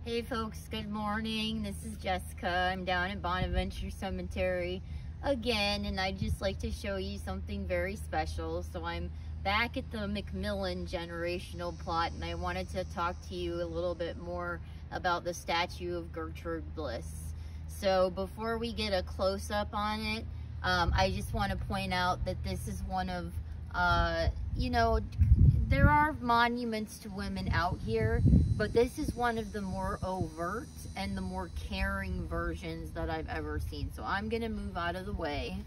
Hey folks, good morning. This is Jessica. I'm down at Bonaventure Cemetery again, and I'd just like to show you something very special. So I'm back at the McMillan generational plot, and I wanted to talk to you a little bit more about the statue of Gertrude Bliss. So before we get a close-up on it, I just want to point out that this is one of, there are monuments to women out here, but this is one of the more overt and the more caring versions that I've ever seen. So I'm gonna move out of the way.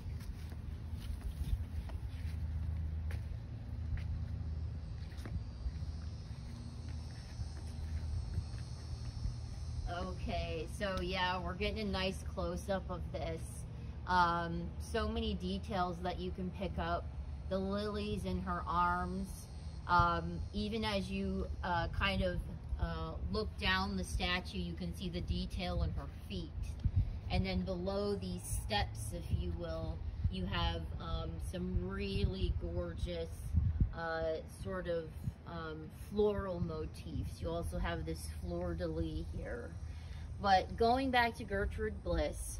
Okay, so yeah, we're getting a nice close-up of this. So many details that you can pick up. The lilies in her arms. Even as you look down the statue, you can see the detail in her feet. And then below these steps, if you will, you have some really gorgeous floral motifs. You also have this fleur-de-lis here. But going back to Gertrude Bliss,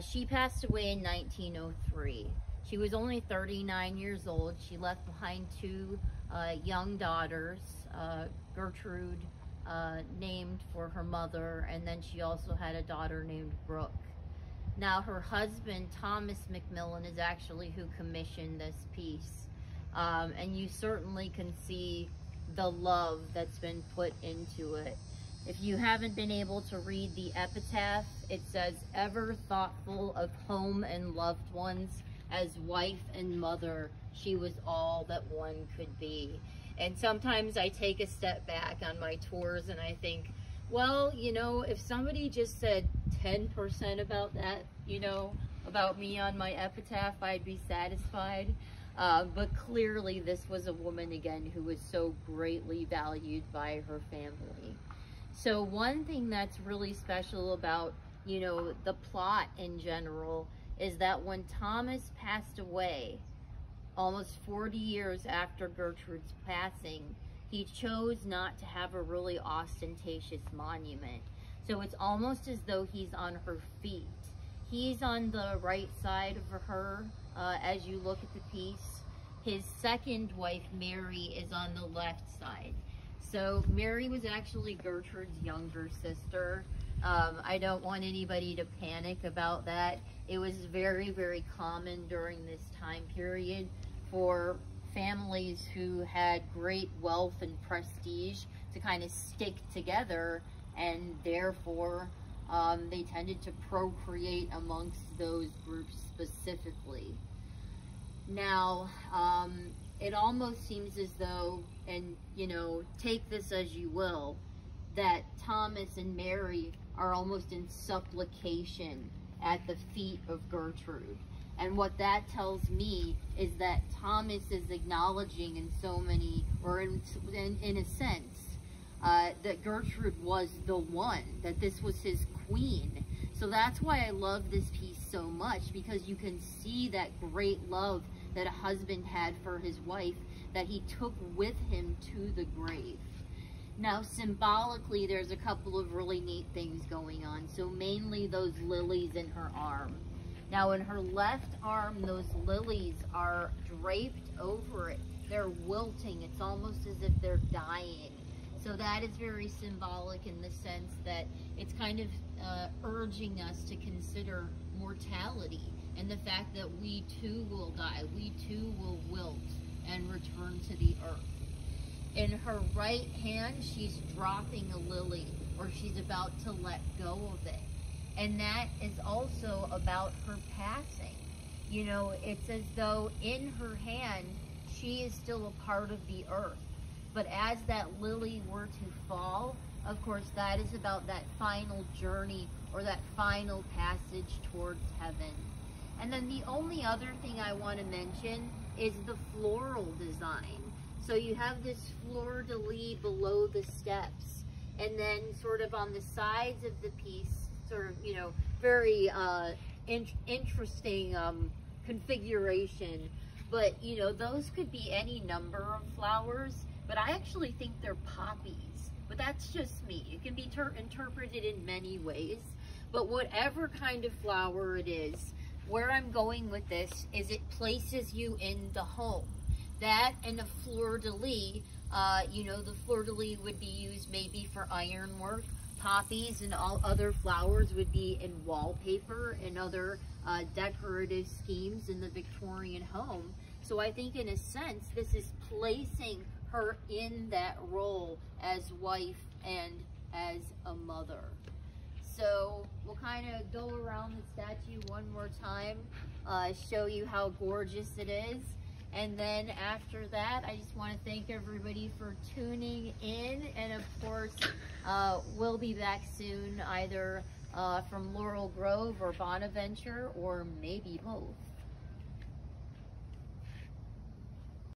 she passed away in 1903. She was only 39 years old. She left behind two young daughters, Gertrude, named for her mother, and then she also had a daughter named Brooke. Now her husband, Thomas McMillan, is actually who commissioned this piece. And you certainly can see the love that's been put into it. If you haven't been able to read the epitaph, it says, "Ever thoughtful of home and loved ones, as wife and mother, she was all that one could be." And sometimes I take a step back on my tours and I think, well, if somebody just said 10% about that, about me on my epitaph, I'd be satisfied. But clearly this was a woman, again, who was so greatly valued by her family. So one thing that's really special about, the plot in general is that when Thomas passed away, almost 40 years after Gertrude's passing, he chose not to have a really ostentatious monument. So it's almost as though he's on her feet. He's on the right side of her as you look at the piece. His second wife, Mary, is on the left side. So Mary was actually Gertrude's younger sister. I don't want anybody to panic about that. It was very, very common during this time period for families who had great wealth and prestige to kind of stick together, and therefore they tended to procreate amongst those groups specifically. Now, it almost seems as though, and take this as you will, that Thomas and Mary are almost in supplication at the feet of Gertrude. And what that tells me is that Thomas is acknowledging in so many, or in a sense, that Gertrude was the one, that this was his queen. So that's why I love this piece so much, because you can see that great love that a husband had for his wife that he took with him to the grave. Now, symbolically, there's a couple of really neat things going on. So mainly those lilies in her arm. Now, in her left arm, those lilies are draped over it. They're wilting. It's almost as if they're dying. So that is very symbolic in the sense that it's kind of urging us to consider mortality and the fact that we too will die. We too will wilt and return to the earth. In her right hand, she's dropping a lily, or she's about to let go of it. And that is also about her passing. It's as though in her hand, she is still a part of the earth. But as that lily were to fall, of course, that is about that final journey or that final passage towards heaven. And then the only other thing I want to mention is the floral design. So you have this fleur-de-lis below the steps, and then sort of on the sides of the piece, very interesting configuration. But, those could be any number of flowers, but I actually think they're poppies. but that's just me. It can be interpreted in many ways. But whatever kind of flower it is, where I'm going with this is it places you in the home. That and a fleur-de-lis, you know, the fleur-de-lis would be used maybe for ironwork. Poppies and all other flowers would be in wallpaper and other decorative schemes in the Victorian home. So I think in a sense, this is placing her in that role as wife and as a mother. So we'll kind of go around the statue one more time, show you how gorgeous it is. And then after that, I just want to thank everybody for tuning in. And of course, we'll be back soon, either from Laurel Grove or Bonaventure, or maybe both.